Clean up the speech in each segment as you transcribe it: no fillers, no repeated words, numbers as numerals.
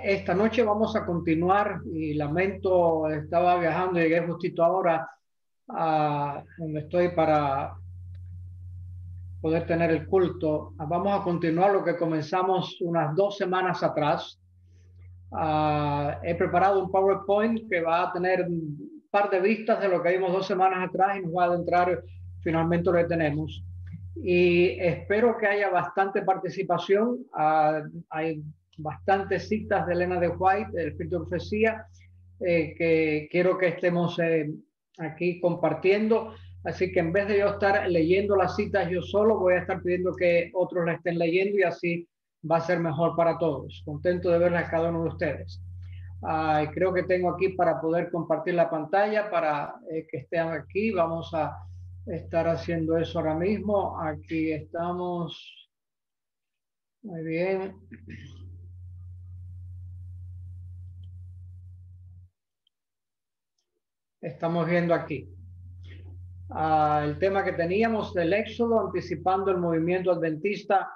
Esta noche vamos a continuar y lamento, estaba viajando y llegué justito ahora donde estoy para poder tener el culto. Vamos a continuar lo que comenzamos unas 2 semanas atrás. He preparado un PowerPoint que va a tener un par de vistas de lo que vimos 2 semanas atrás y nos va a adentrar finalmente lo que tenemos. Y espero que haya bastante participación. Hay bastantes citas de Elena de White, del Espíritu de Profecía, que quiero que estemos aquí compartiendo. Así que en vez de yo estar leyendo las citas yo solo, voy a estar pidiendo que otros la estén leyendo y así va a ser mejor para todos. Contento de verlas cada uno de ustedes. Creo que tengo aquí para poder compartir la pantalla para que estén aquí. Vamos a estar haciendo eso ahora mismo. Aquí estamos. Muy bien. Estamos viendo aquí. El tema que teníamos del Éxodo, anticipando el movimiento adventista,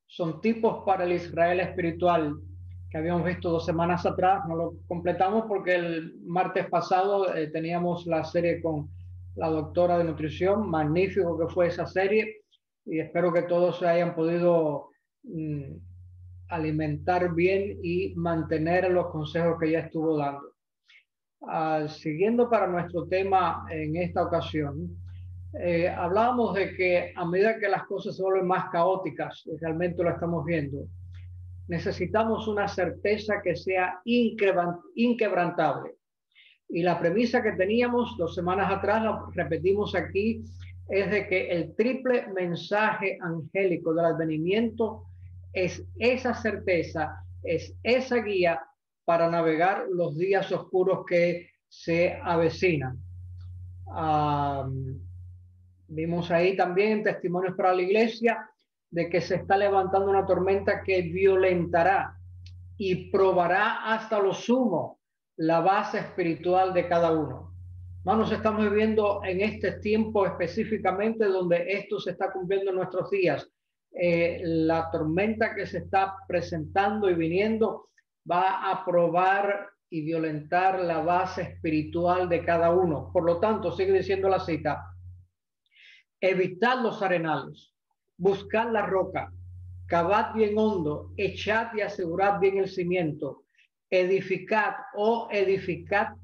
son tipos para el Israel espiritual, que habíamos visto 2 semanas atrás. No lo completamos porque el martes pasado teníamos la serie con la doctora de nutrición. Magnífico que fue esa serie y espero que todos se hayan podido alimentar bien y mantener los consejos que ella estuvo dando. Siguiendo para nuestro tema en esta ocasión, hablábamos de que a medida que las cosas se vuelven más caóticas, y realmente lo estamos viendo, necesitamos una certeza que sea inquebrantable. Y la premisa que teníamos 2 semanas atrás, la repetimos aquí, es de que el triple mensaje angélico del advenimiento es esa certeza, es esa guía para navegar los días oscuros que se avecinan. Vimos ahí también en Testimonios para la Iglesia de que se está levantando una tormenta que violentará y probará hasta lo sumo la base espiritual de cada uno. Hermanos, estamos viviendo en este tiempo específicamente donde esto se está cumpliendo en nuestros días. La tormenta que se está presentando y viniendo va a probar y violentar la base espiritual de cada uno. Por lo tanto, sigue diciendo la cita: evitad los arenales, buscad la roca, cavad bien hondo, echad y asegurad bien el cimiento, edificad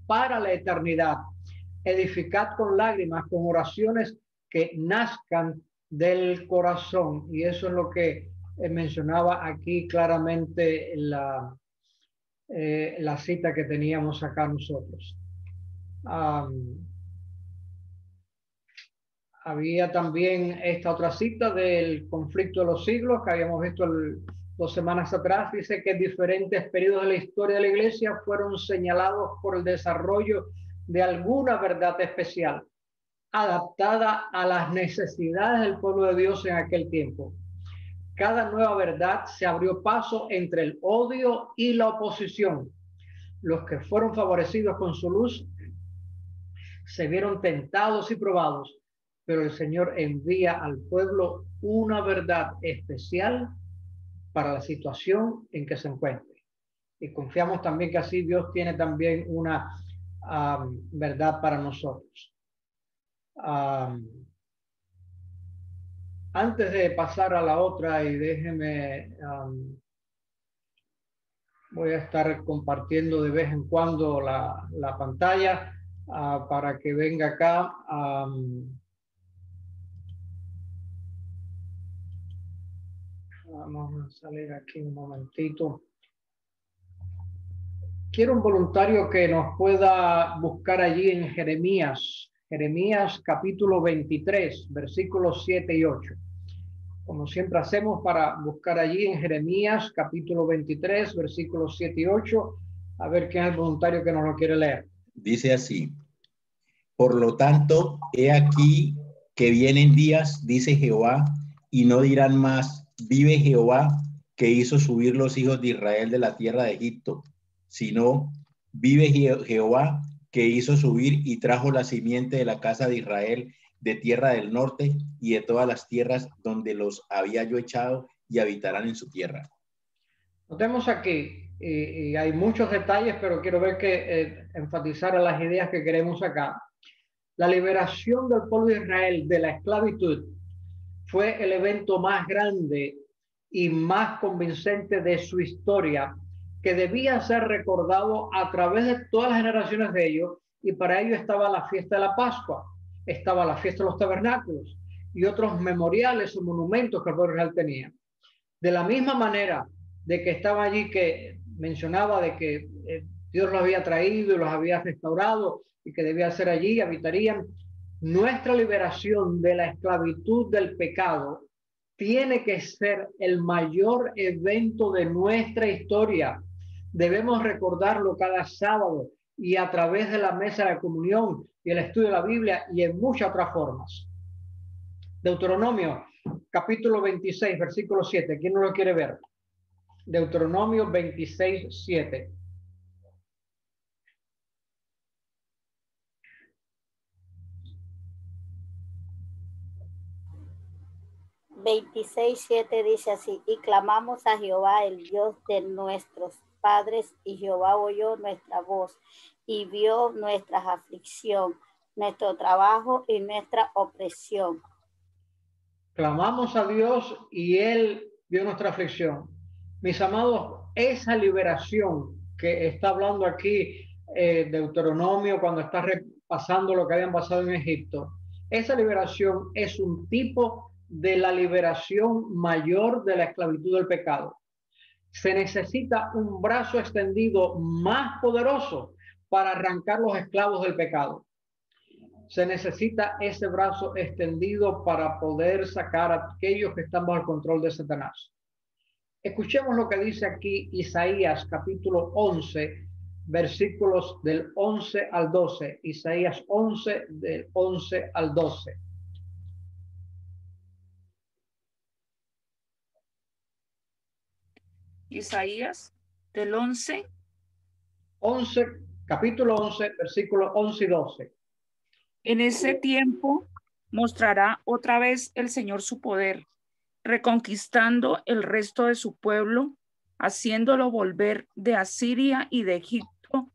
para la eternidad, edificad con lágrimas, con oraciones que nazcan del corazón. Y eso es lo que mencionaba aquí claramente la cita que teníamos acá nosotros. Había también esta otra cita del conflicto de los siglos que habíamos visto 2 semanas atrás. Dice que diferentes periodos de la historia de la iglesia fueron señalados por el desarrollo de alguna verdad especial, adaptada a las necesidades del pueblo de Dios en aquel tiempo. Cada nueva verdad se abrió paso entre el odio y la oposición. Los que fueron favorecidos con su luz se vieron tentados y probados, pero el Señor envía al pueblo una verdad especial para la situación en que se encuentre. Y confiamos también que así Dios tiene también una verdad para nosotros. Antes de pasar a la otra, y déjeme, voy a estar compartiendo de vez en cuando la pantalla para que venga acá. Vamos a salir aquí un momentito. Quiero un voluntario que nos pueda buscar allí en Jeremías capítulo 23, versículos 7 y 8. Como siempre hacemos, para buscar allí en Jeremías capítulo 23, versículos 7 y 8, a ver quién es el voluntario que nos lo quiere leer. Dice así: por lo tanto, he aquí que vienen días, dice Jehová, y no dirán más, vive Jehová, que hizo subir los hijos de Israel de la tierra de Egipto, sino, vive Jehová, que hizo subir y trajo la simiente de la casa de Israel de tierra del norte y de todas las tierras donde los había yo echado, y habitarán en su tierra. Notemos aquí, y hay muchos detalles, pero quiero ver que enfatizar las ideas que queremos acá. La liberación del pueblo de Israel de la esclavitud fue el evento más grande y más convincente de su historia, que debía ser recordado a través de todas las generaciones de ellos, y para ello estaba la fiesta de la Pascua, estaba la fiesta de los tabernáculos y otros memoriales o monumentos que el pueblo de Israel tenía. De la misma manera de que estaba allí, que mencionaba de que Dios los había traído y los había restaurado y que debía ser allí, habitarían. Nuestra liberación de la esclavitud del pecado tiene que ser el mayor evento de nuestra historia. Debemos recordarlo cada sábado y a través de la mesa de comunión y el estudio de la Biblia y en muchas otras formas. Deuteronomio, capítulo 26, versículo 7. ¿Quién no lo quiere ver? Deuteronomio 26, 7. 26:7 dice así: y clamamos a Jehová, el Dios de nuestros padres, y Jehová oyó nuestra voz y vio nuestra aflicción, nuestro trabajo y nuestra opresión. Clamamos a Dios y Él vio nuestra aflicción. Mis amados, esa liberación que está hablando aquí Deuteronomio, cuando está repasando lo que habían pasado en Egipto, esa liberación es un tipo de la liberación mayor de la esclavitud del pecado. Se necesita un brazo extendido más poderoso para arrancar los esclavos del pecado. Se necesita ese brazo extendido para poder sacar a aquellos que están bajo el control de Satanás. Escuchemos lo que dice aquí Isaías capítulo 11, versículos del 11 al 12. Isaías 11, del 11 al 12. Isaías del 11, capítulo 11, versículos 11 y 12. En ese tiempo mostrará otra vez el Señor su poder, reconquistando el resto de su pueblo, haciéndolo volver de Asiria y de Egipto,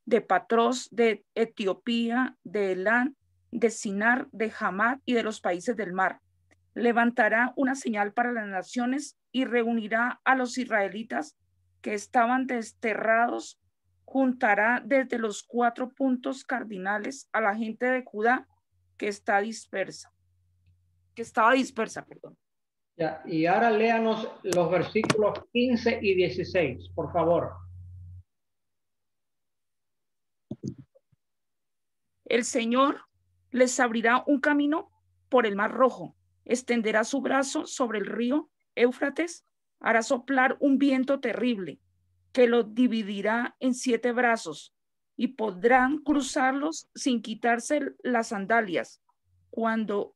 de Patros, de Etiopía, de Elán, de Sinar, de Hamat y de los países del mar. Levantará una señal para las naciones y reunirá a los israelitas que estaban desterrados. Juntará desde los 4 puntos cardinales a la gente de Judá que estaba dispersa. Ya, y ahora léanos los versículos 15 y 16, por favor. El Señor les abrirá un camino por el Mar Rojo, extenderá su brazo sobre el río Éufrates, hará soplar un viento terrible que los dividirá en 7 brazos y podrán cruzarlos sin quitarse las sandalias. Cuando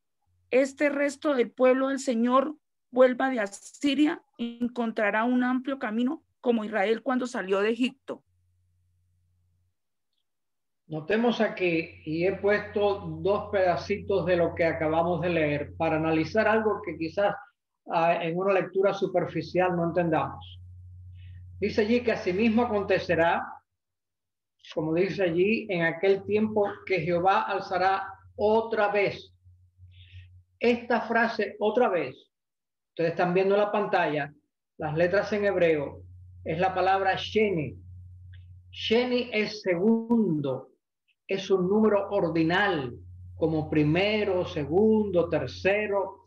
este resto del pueblo del Señor vuelva de Asiria, encontrará un amplio camino como Israel cuando salió de Egipto. Notemos aquí, y he puesto 2 pedacitos de lo que acabamos de leer para analizar algo que quizás en una lectura superficial no entendamos. Dice allí que asimismo acontecerá, como dice allí, en aquel tiempo que Jehová alzará otra vez. Esta frase, otra vez, ustedes están viendo en la pantalla, las letras en hebreo, es la palabra Sheni. Sheni es segundo, es un número ordinal, como primero, segundo, tercero.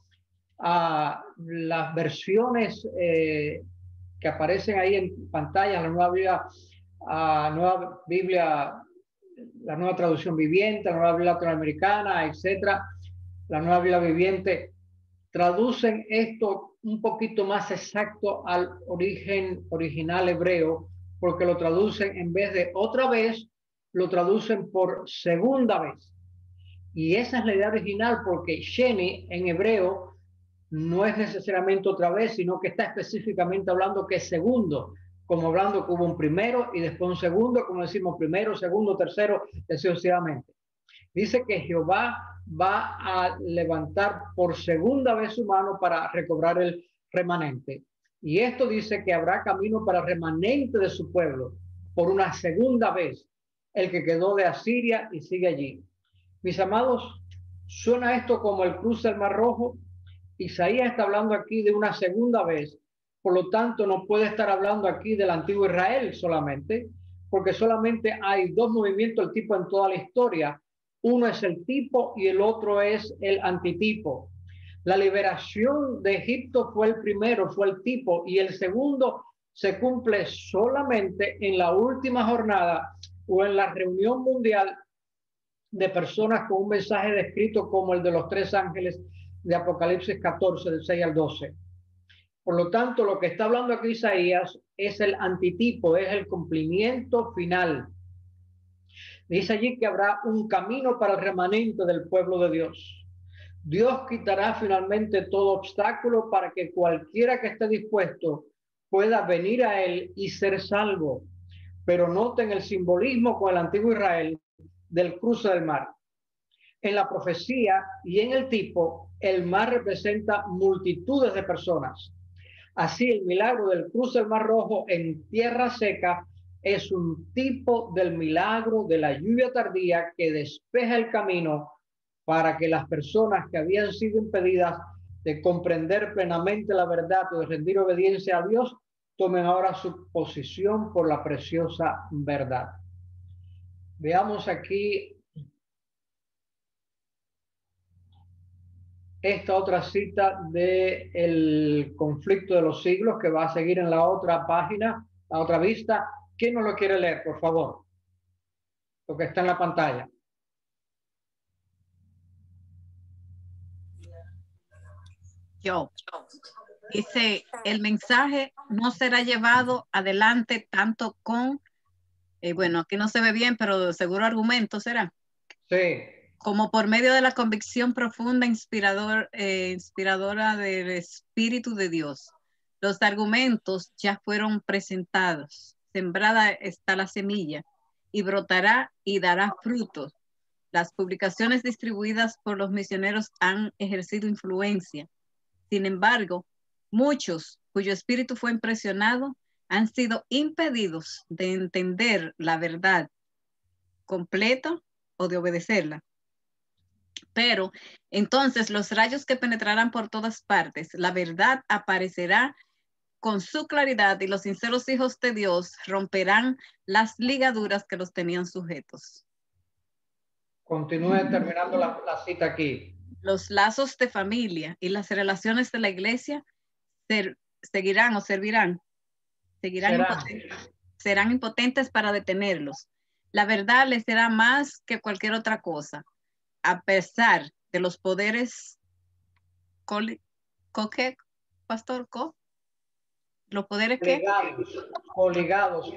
Las versiones que aparecen ahí en pantalla, la nueva Biblia, la nueva traducción viviente, la nueva Biblia latinoamericana, etcétera, la nueva Biblia viviente, traducen esto un poquito más exacto al origen original hebreo, porque lo traducen en vez de otra vez, lo traducen por segunda vez. Y esa es la idea original, porque Sheni en hebreo no es necesariamente otra vez, sino que está específicamente hablando que es segundo, como hablando que hubo un primero y después un segundo, como decimos primero, segundo, tercero, sucesivamente. Dice que Jehová va a levantar por segunda vez su mano para recobrar el remanente. Y esto dice que habrá camino para el remanente de su pueblo por una segunda vez, el que quedó de Asiria y sigue allí. Mis amados, suena esto como el cruce del Mar Rojo. Isaías está hablando aquí de una segunda vez, por lo tanto no puede estar hablando aquí del antiguo Israel solamente, porque solamente hay dos movimientos del tipo en toda la historia. Uno es el tipo y el otro es el antitipo. La liberación de Egipto fue el primero, fue el tipo, y el segundo se cumple solamente en la última jornada o en la reunión mundial de personas con un mensaje descrito como el de los tres ángeles de Apocalipsis 14, del 6 al 12. Por lo tanto, lo que está hablando aquí Isaías es el antitipo, es el cumplimiento final. Dice allí que habrá un camino para el remanente del pueblo de Dios. Dios quitará finalmente todo obstáculo para que cualquiera que esté dispuesto pueda venir a él y ser salvo. Pero noten el simbolismo con el antiguo Israel del cruce del mar. En la profecía y en el tipo, el mar representa multitudes de personas. Así, el milagro del cruce del Mar Rojo en tierra seca es un tipo del milagro de la lluvia tardía que despeja el camino para que las personas que habían sido impedidas de comprender plenamente la verdad o de rendir obediencia a Dios tomen ahora su posición por la preciosa verdad. Veamos aquí esta otra cita de el conflicto de los siglos que va a seguir en la otra página, la otra vista. ¿Quién no lo quiere leer, por favor? Lo que está en la pantalla. Yo. Dice, el mensaje no será llevado adelante tanto con, bueno, aquí no se ve bien, pero seguro argumento será. Sí. Como por medio de la convicción profunda, inspiradora del Espíritu de Dios. Los argumentos ya fueron presentados. Sembrada está la semilla y brotará y dará frutos. Las publicaciones distribuidas por los misioneros han ejercido influencia. Sin embargo, muchos cuyo espíritu fue impresionado han sido impedidos de entender la verdad completa o de obedecerla. Pero entonces los rayos que penetrarán por todas partes, la verdad aparecerá con su claridad y los sinceros hijos de Dios romperán las ligaduras que los tenían sujetos. Continúe terminando la cita aquí. Los lazos de familia y las relaciones de la iglesia seguirán serán impotentes para detenerlos. La verdad les será más que cualquier otra cosa, a pesar de los poderes los poderes que coligados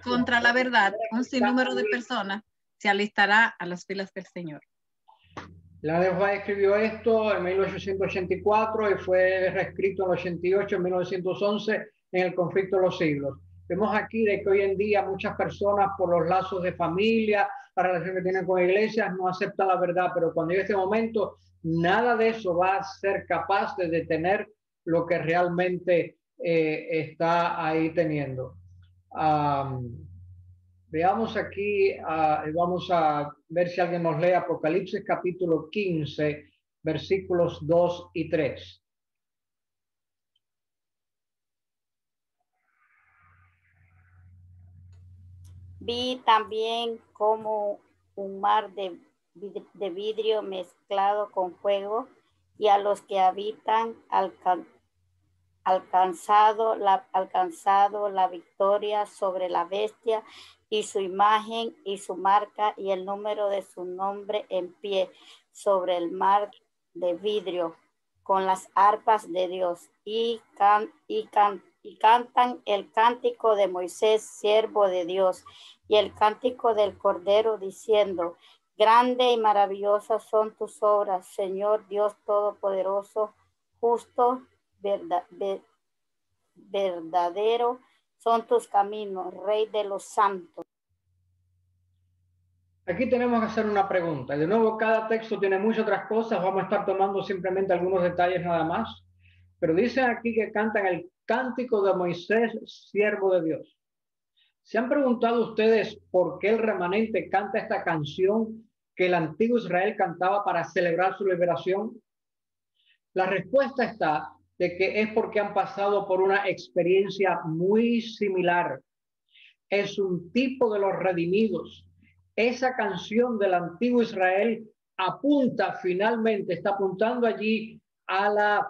contra la verdad, un sinnúmero de personas se alistará a las filas del Señor. La de White escribió esto en 1884 y fue reescrito en el 88, en 1911, en el conflicto de los siglos. Vemos aquí de que hoy en día muchas personas, por los lazos de familia, la relación que tienen con iglesias, no aceptan la verdad, pero cuando llegue este momento, nada de eso va a ser capaz de detener lo que realmente está ahí teniendo. Veamos aquí, vamos a ver si alguien nos lee Apocalipsis capítulo 15, versículos 2 y 3. Vi también como un mar de vidrio mezclado con fuego, y a los que habitan alcanzado la victoria sobre la bestia y su imagen y su marca y el número de su nombre en pie sobre el mar de vidrio con las arpas de Dios y cantan el cántico de Moisés, siervo de Dios, y el cántico del Cordero, diciendo: grande y maravillosas son tus obras, Señor Dios Todopoderoso, justo, verdadero son tus caminos, Rey de los santos. Aquí tenemos que hacer una pregunta. De nuevo, cada texto tiene muchas otras cosas. Vamos a estar tomando simplemente algunos detalles nada más. Pero dice aquí que cantan el cántico de Moisés, siervo de Dios. ¿Se han preguntado ustedes por qué el remanente canta esta canción que el antiguo Israel cantaba para celebrar su liberación? La respuesta está de que es porque han pasado por una experiencia muy similar. Es un tipo de los redimidos. Esa canción del antiguo Israel está apuntando allí a la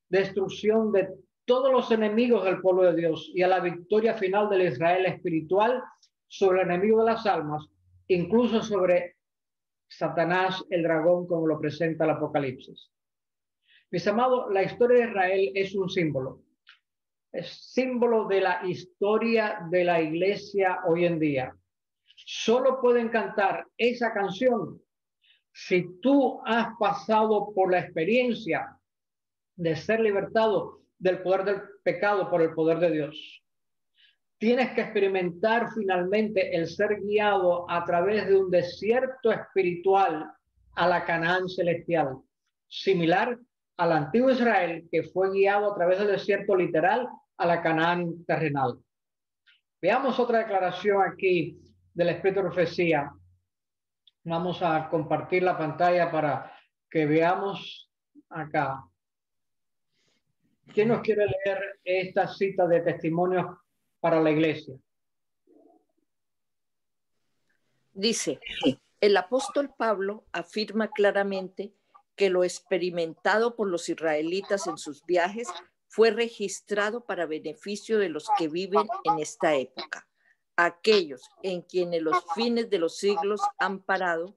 destrucción de todos los enemigos del pueblo de Dios y a la victoria final del Israel espiritual sobre el enemigo de las almas, incluso sobre Satanás, el dragón, como lo presenta el Apocalipsis. Mis amados, la historia de Israel es un símbolo. Es símbolo de la historia de la iglesia hoy en día. Solo pueden cantar esa canción si tú has pasado por la experiencia de ser libertado del poder del pecado por el poder de Dios. Tienes que experimentar finalmente el ser guiado a través de un desierto espiritual a la Canaán celestial, similar al antiguo Israel que fue guiado a través del desierto literal a la Canaán terrenal. Veamos otra declaración aquí del Espíritu de Profecía. Vamos a compartir la pantalla para que veamos acá. ¿Quién nos quiere leer esta cita de testimonios para la iglesia? Dice, el apóstol Pablo afirma claramente que lo experimentado por los israelitas en sus viajes fue registrado para beneficio de los que viven en esta época. Aquellos en quienes los fines de los siglos han parado,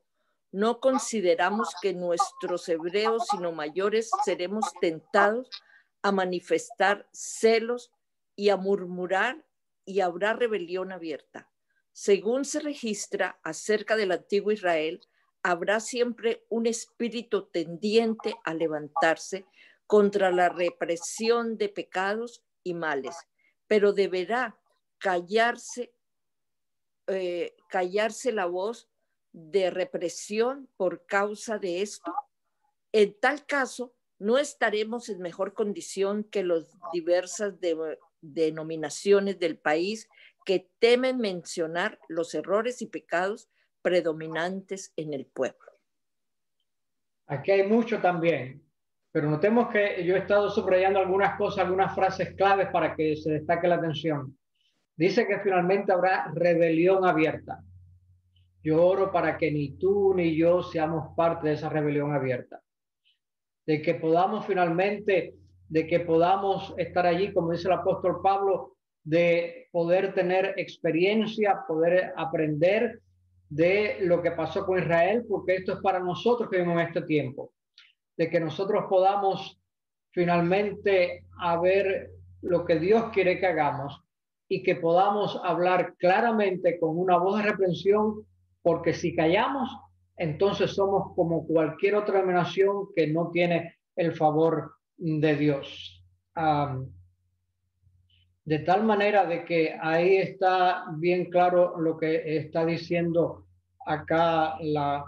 no consideramos que nuestros hebreos, sino mayores, seremos tentados a manifestar celos y a murmurar, y habrá rebelión abierta. Según se registra acerca del antiguo Israel, habrá siempre un espíritu tendiente a levantarse contra la represión de pecados y males, pero deberá callarse la voz de represión por causa de esto. En tal caso, no estaremos en mejor condición que las diversas denominaciones del país que temen mencionar los errores y pecados predominantes en el pueblo. Aquí hay mucho también, pero notemos que yo he estado subrayando algunas cosas, algunas frases claves para que se destaque la atención. Dice que finalmente habrá rebelión abierta. Yo oro para que ni tú ni yo seamos parte de esa rebelión abierta. De que podamos finalmente, de que podamos estar allí, como dice el apóstol Pablo, de poder tener experiencia, poder aprender de lo que pasó con Israel, porque esto es para nosotros que vivimos en este tiempo. De que nosotros podamos finalmente ver lo que Dios quiere que hagamos y que podamos hablar claramente con una voz de reprensión, porque si callamos, entonces somos como cualquier otra nación que no tiene el favor de Dios. De tal manera de que ahí está bien claro lo que está diciendo acá la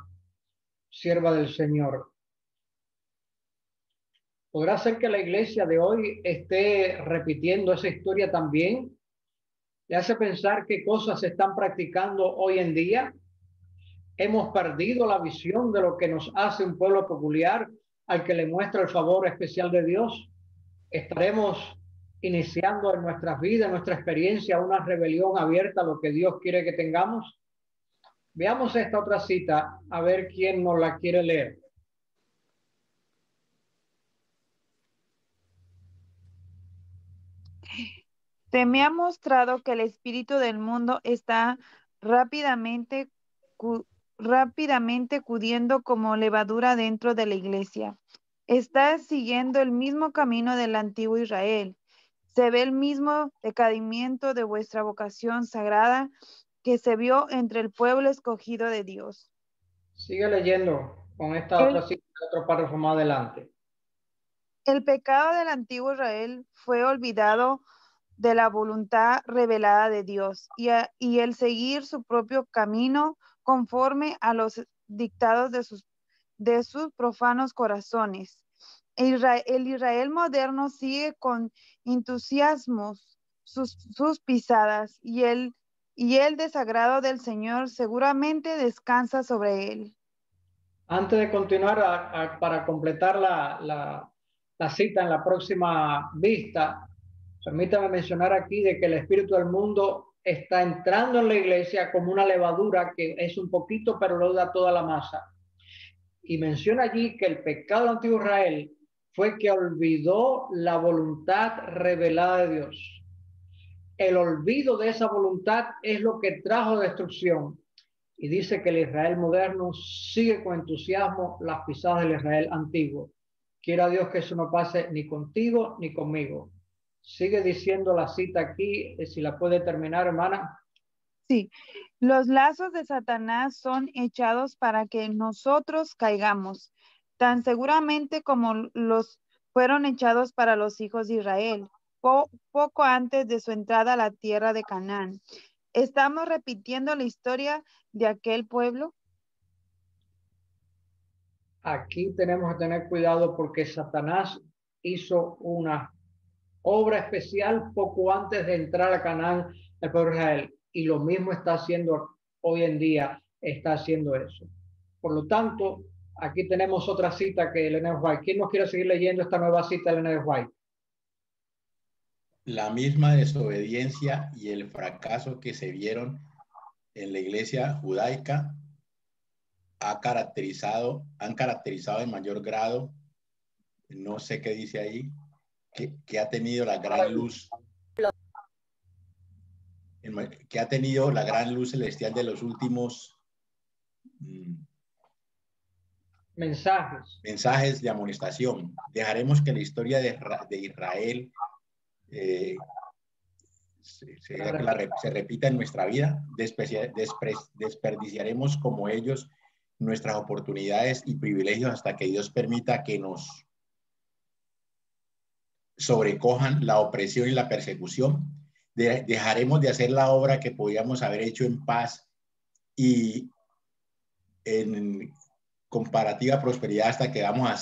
sierva del Señor. ¿Podrá ser que la iglesia de hoy esté repitiendo esa historia también? ¿Le hace pensar qué cosas se están practicando hoy en día? Hemos perdido la visión de lo que nos hace un pueblo peculiar al que le muestra el favor especial de Dios. Estaremos iniciando en nuestras vidas, en nuestra experiencia, una rebelión abierta a lo que Dios quiere que tengamos. Veamos esta otra cita, a ver quién nos la quiere leer. Se me ha mostrado que el espíritu del mundo está rápidamente cudiendo como levadura dentro de la iglesia. Está siguiendo el mismo camino del antiguo Israel. Se ve el mismo decaimiento de vuestra vocación sagrada que se vio entre el pueblo escogido de Dios. Sigue leyendo con esta otra cita, otro párrafo más adelante. El pecado del antiguo Israel fue olvidado de la voluntad revelada de Dios y el seguir su propio camino conforme a los dictados de sus profanos corazones. El Israel moderno sigue con entusiasmo sus pisadas y el desagrado del Señor seguramente descansa sobre él. Antes de continuar, para completar la cita en la próxima vista, permítame mencionar aquí de que el espíritu del mundo está entrando en la iglesia como una levadura que es un poquito, pero lo da toda la masa. Y menciona allí que el pecado del antiguo Israel fue que olvidó la voluntad revelada de Dios. El olvido de esa voluntad es lo que trajo destrucción. Y dice que el Israel moderno sigue con entusiasmo las pisadas del Israel antiguo. Quiera Dios que eso no pase ni contigo ni conmigo. Sigue diciendo la cita aquí, si la puede terminar, hermana. Sí, los lazos de Satanás son echados para que nosotros caigamos, tan seguramente como los fueron echados para los hijos de Israel, poco antes de su entrada a la tierra de Canaán. ¿Estamos repitiendo la historia de aquel pueblo? Aquí tenemos que tener cuidado porque Satanás hizo una obra especial poco antes de entrar a Canaán el pueblo de Israel, y lo mismo está haciendo hoy en día, está haciendo eso. Por lo tanto, aquí tenemos otra cita que Elena White. ¿Quién nos quiere seguir leyendo esta nueva cita de Elena White? La misma desobediencia y el fracaso que se vieron en la iglesia judaica han caracterizado en mayor grado, no sé qué dice ahí, que ha tenido la gran luz, que ha tenido la gran luz celestial de los últimos mensajes de amonestación. Dejaremos que la historia de Israel se repita en nuestra vida. Desperdiciaremos como ellos nuestras oportunidades y privilegios hasta que Dios permita que nos sobrecojan la opresión y la persecución. Dejaremos de hacer la obra que podíamos haber hecho en paz y en comparativa prosperidad hasta que vamos a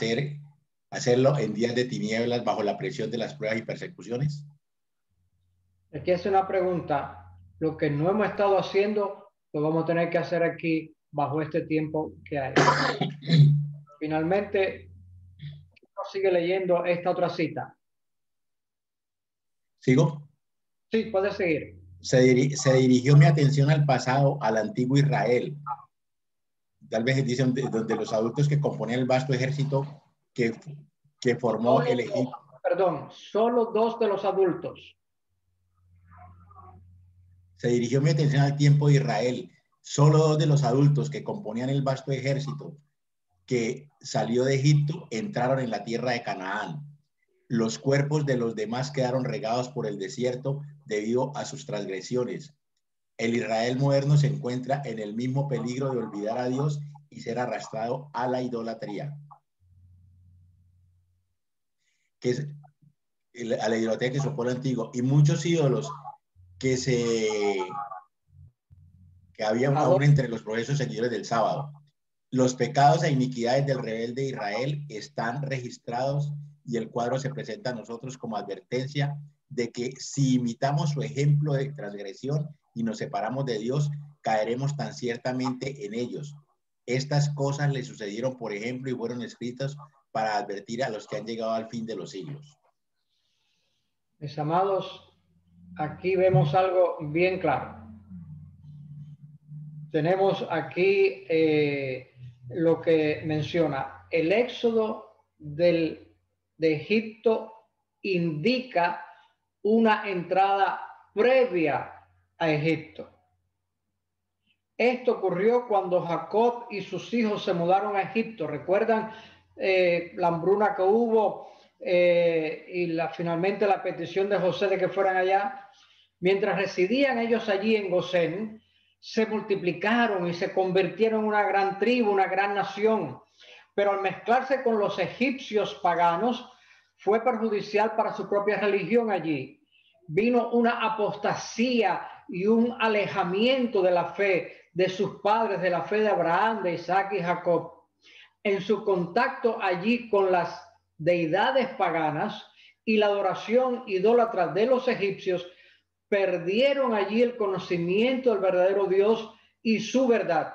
hacerlo en días de tinieblas bajo la presión de las pruebas y persecuciones. Aquí hace una pregunta. Lo que no hemos estado haciendo, lo vamos a tener que hacer aquí bajo este tiempo que hay. Finalmente, sigue leyendo esta otra cita. ¿Sigo? Sí, puedes seguir. Se dirigió mi atención al pasado, al antiguo Israel. Tal vez dicen de los adultos que componían el vasto ejército que formó el Egipto. Perdón, solo 2 de los adultos. Se dirigió mi atención al tiempo de Israel. Solo 2 de los adultos que componían el vasto ejército que salió de Egipto entraron en la tierra de Canaán. Los cuerpos de los demás quedaron regados por el desierto debido a sus transgresiones. El Israel moderno se encuentra en el mismo peligro de olvidar a Dios y ser arrastrado a la idolatría. A la idolatría que supone el antiguo. Y muchos ídolos que había aún entre los procesos seguidores del sábado. Los pecados e iniquidades del rebelde de Israel están registrados y el cuadro se presenta a nosotros como advertencia de que si imitamos su ejemplo de transgresión y nos separamos de Dios, caeremos tan ciertamente en ellos. Estas cosas le sucedieron, por ejemplo, y fueron escritas para advertir a los que han llegado al fin de los siglos. Mis amados, aquí vemos algo bien claro. Tenemos aquí lo que menciona. El éxodo de Egipto indica una entrada previa a Egipto. Esto ocurrió cuando Jacob y sus hijos se mudaron a Egipto. ¿Recuerdan la hambruna que hubo y finalmente la petición de José de que fueran allá? Mientras residían ellos allí en Gosén, se multiplicaron y se convirtieron en una gran tribu, una gran nación. Pero al mezclarse con los egipcios paganos, fue perjudicial para su propia religión allí. Vino una apostasía y un alejamiento de la fe de sus padres, de la fe de Abraham, de Isaac y Jacob. En su contacto allí con las deidades paganas y la adoración idólatra de los egipcios, perdieron allí el conocimiento del verdadero Dios y su verdad.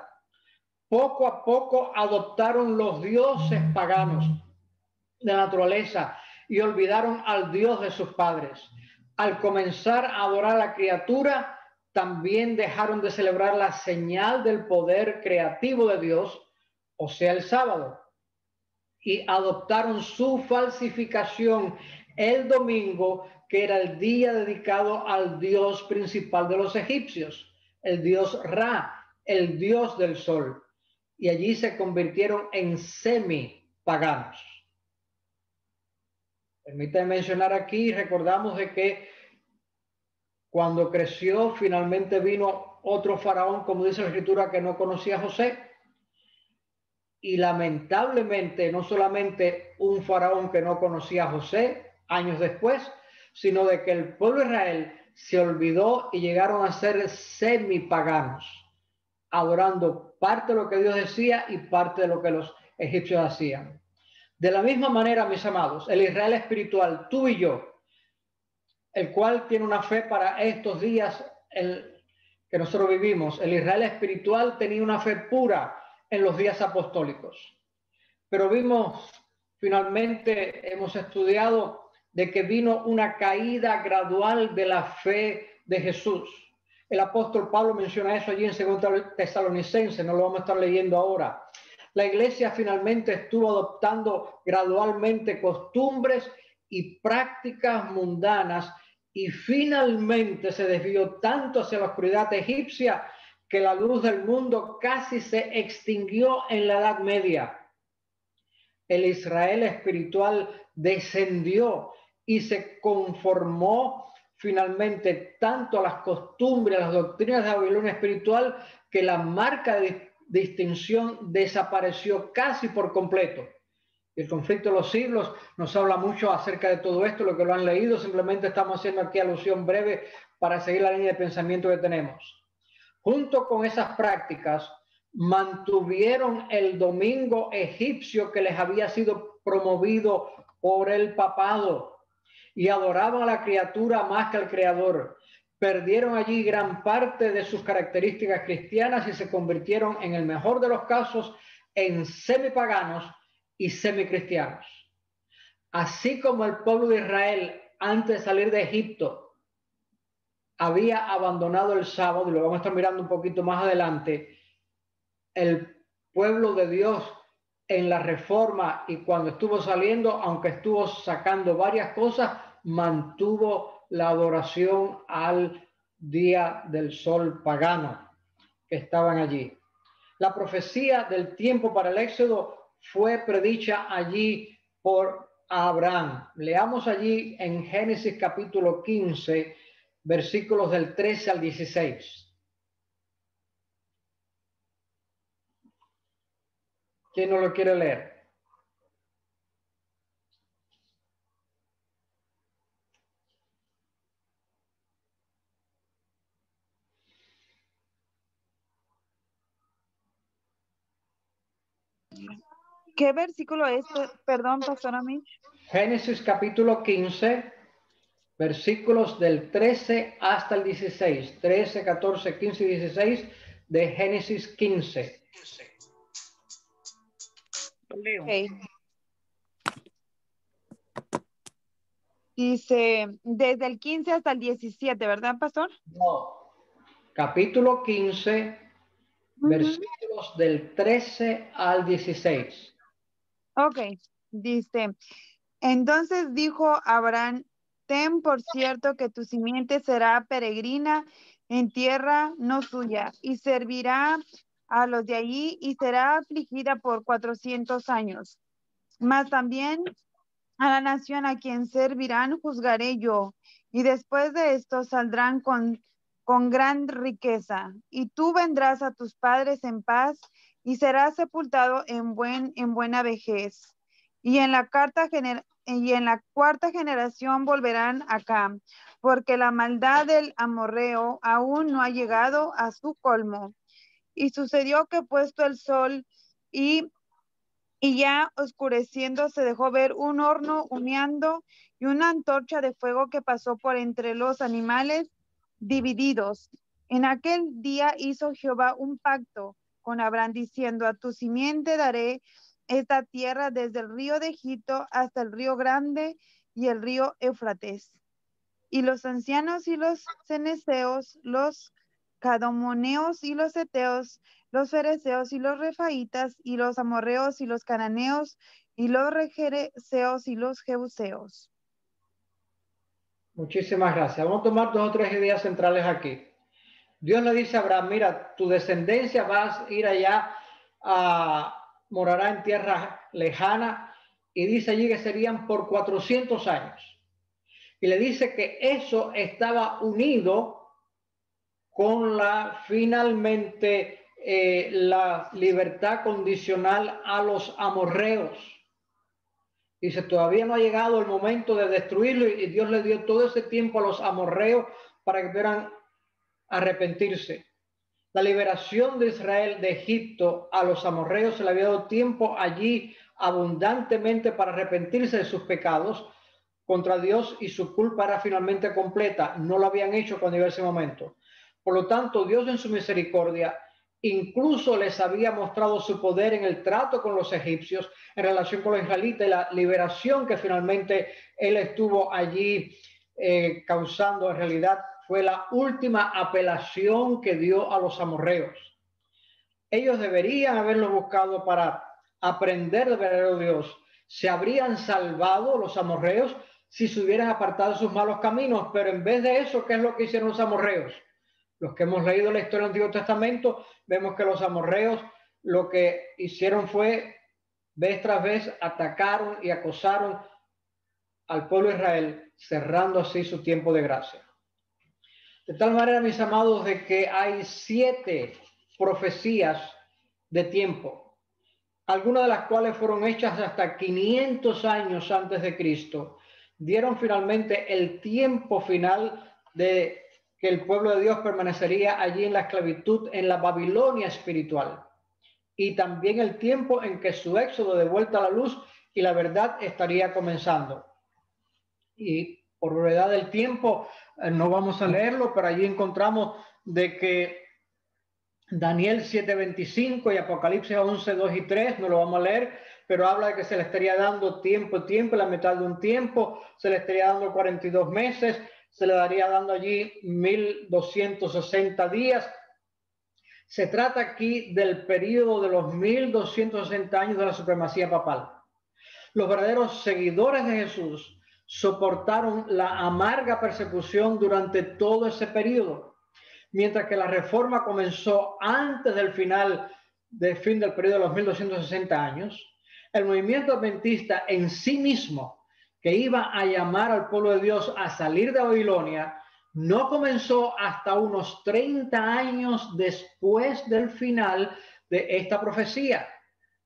Poco a poco adoptaron los dioses paganos de la naturaleza y olvidaron al Dios de sus padres. Al comenzar a adorar a la criatura, también dejaron de celebrar la señal del poder creativo de Dios, o sea, el sábado, y adoptaron su falsificación, el domingo, que era el día dedicado al dios principal de los egipcios, el dios Ra, el dios del sol. Y allí se convirtieron en semi-paganos. Permítame mencionar aquí, recordamos de que cuando creció, finalmente vino otro faraón, como dice la escritura, que no conocía a José. Y lamentablemente, no solamente un faraón que no conocía a José años después, sino de que el pueblo de Israel se olvidó y llegaron a ser semipaganos, adorando parte de lo que Dios decía y parte de lo que los egipcios hacían. De la misma manera, mis amados, el Israel espiritual, tú y yo, el cual tiene una fe para estos días que nosotros vivimos, el Israel espiritual tenía una fe pura en los días apostólicos. Pero vimos, finalmente hemos estudiado de que vino una caída gradual de la fe de Jesús. El apóstol Pablo menciona eso allí en 2 Tesalonicenses, no lo vamos a estar leyendo ahora. La iglesia finalmente estuvo adoptando gradualmente costumbres y prácticas mundanas y finalmente se desvió tanto hacia la oscuridad egipcia que la luz del mundo casi se extinguió en la Edad Media. El Israel espiritual descendió y se conformó finalmente tanto a las costumbres, a las doctrinas de la Babilonia espiritual, que la marca de distinción desapareció casi por completo. El conflicto de los siglos nos habla mucho acerca de todo esto, lo que lo han leído, simplemente estamos haciendo aquí alusión breve para seguir la línea de pensamiento que tenemos. Junto con esas prácticas, mantuvieron el domingo egipcio que les había sido promovido por el papado y adoraban a la criatura más que al creador. Perdieron allí gran parte de sus características cristianas y se convirtieron, en el mejor de los casos, en semipaganos y semicristianos. Así como el pueblo de Israel, antes de salir de Egipto, había abandonado el sábado, y lo vamos a estar mirando un poquito más adelante, el pueblo de Dios en la reforma y cuando estuvo saliendo, aunque estuvo sacando varias cosas, mantuvo la adoración al día del sol pagano que estaban allí. La profecía del tiempo para el Éxodo fue predicha allí por Abraham. Leamos allí en Génesis capítulo 15, versículos del 13 al 16. ¿Quién no lo quiere leer? ¿Qué versículo es? Perdón, pastora Mitch. Génesis capítulo 15, versículos del 13 hasta el 16. 13, 14, 15 y 16 de Génesis 15. Okay. Dice, desde el 15 hasta el 17, ¿verdad, pastor? No, capítulo 15, versículos del 13 al 16. Ok, dice, entonces dijo Abraham, ten por cierto que tu simiente será peregrina en tierra no suya y servirá a los de allí y será afligida por 400 años. Mas también a la nación a quien servirán juzgaré yo, y después de esto saldrán con gran riqueza, y tú vendrás a tus padres en paz, y serás sepultado en buena vejez. Y en la cuarta generación volverán acá, porque la maldad del amorreo aún no ha llegado a su colmo. Y sucedió que puesto el sol y Y ya oscureciendo se dejó ver un horno humeando y una antorcha de fuego que pasó por entre los animales divididos. En aquel día hizo Jehová un pacto con Abraham diciendo: a tu simiente daré esta tierra desde el río de Egipto hasta el río grande y el río Éufrates. Y los ancianos y los ceneseos, los cadomoneos y los heteos, los fereceos y los refaitas, y los amorreos y los cananeos, y los regereseos y los jebuseos. Muchísimas gracias. Vamos a tomar 2 o 3 ideas centrales aquí. Dios le dice a Abraham: mira, tu descendencia vas a ir allá, morará en tierra lejana, y dice allí que serían por 400 años. Y le dice que eso estaba unido con finalmente la libertad condicional a los amorreos. Dice, todavía no ha llegado el momento de destruirlo, y Dios le dio todo ese tiempo a los amorreos para que pudieran arrepentirse. La liberación de Israel de Egipto a los amorreos, se le había dado tiempo allí abundantemente para arrepentirse de sus pecados contra Dios, y su culpa era finalmente completa. No lo habían hecho cuando llegó ese momento. Por lo tanto, Dios en su misericordia incluso les había mostrado su poder en el trato con los egipcios en relación con los israelitas, y la liberación que finalmente él estuvo allí causando, en realidad fue la última apelación que dio a los amorreos. Ellos deberían haberlo buscado para aprender del verdadero Dios. Se habrían salvado los amorreos si se hubieran apartado de sus malos caminos, pero en vez de eso, ¿qué es lo que hicieron los amorreos? Los que hemos leído la historia del Antiguo Testamento, vemos que los amorreos lo que hicieron fue, vez tras vez, atacaron y acosaron al pueblo de Israel, cerrando así su tiempo de gracia. De tal manera, mis amados, de que hay 7 profecías de tiempo, algunas de las cuales fueron hechas hasta 500 años antes de Cristo, dieron finalmente el tiempo final de que el pueblo de Dios permanecería allí en la esclavitud, en la Babilonia espiritual, y también el tiempo en que su éxodo de vuelta a la luz y la verdad estaría comenzando. Y por brevedad del tiempo no vamos a leerlo, pero allí encontramos de que Daniel 7:25 y Apocalipsis 11:2 y 3, no lo vamos a leer, pero habla de que se le estaría dando tiempo, la mitad de un tiempo, se le estaría dando 42 meses, se le daría dando allí 1260 días. Se trata aquí del periodo de los 1260 años de la supremacía papal. Los verdaderos seguidores de Jesús soportaron la amarga persecución durante todo ese periodo, mientras que la reforma comenzó antes del fin del periodo de los 1260 años. El movimiento adventista en sí mismo, que iba a llamar al pueblo de Dios a salir de Babilonia, no comenzó hasta unos 30 años después del final de esta profecía.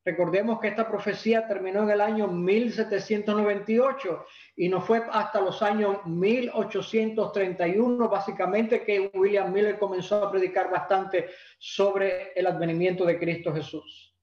Recordemos que esta profecía terminó en el año 1798 y no fue hasta los años 1831 básicamente que William Miller comenzó a predicar bastante sobre el advenimiento de Cristo Jesús.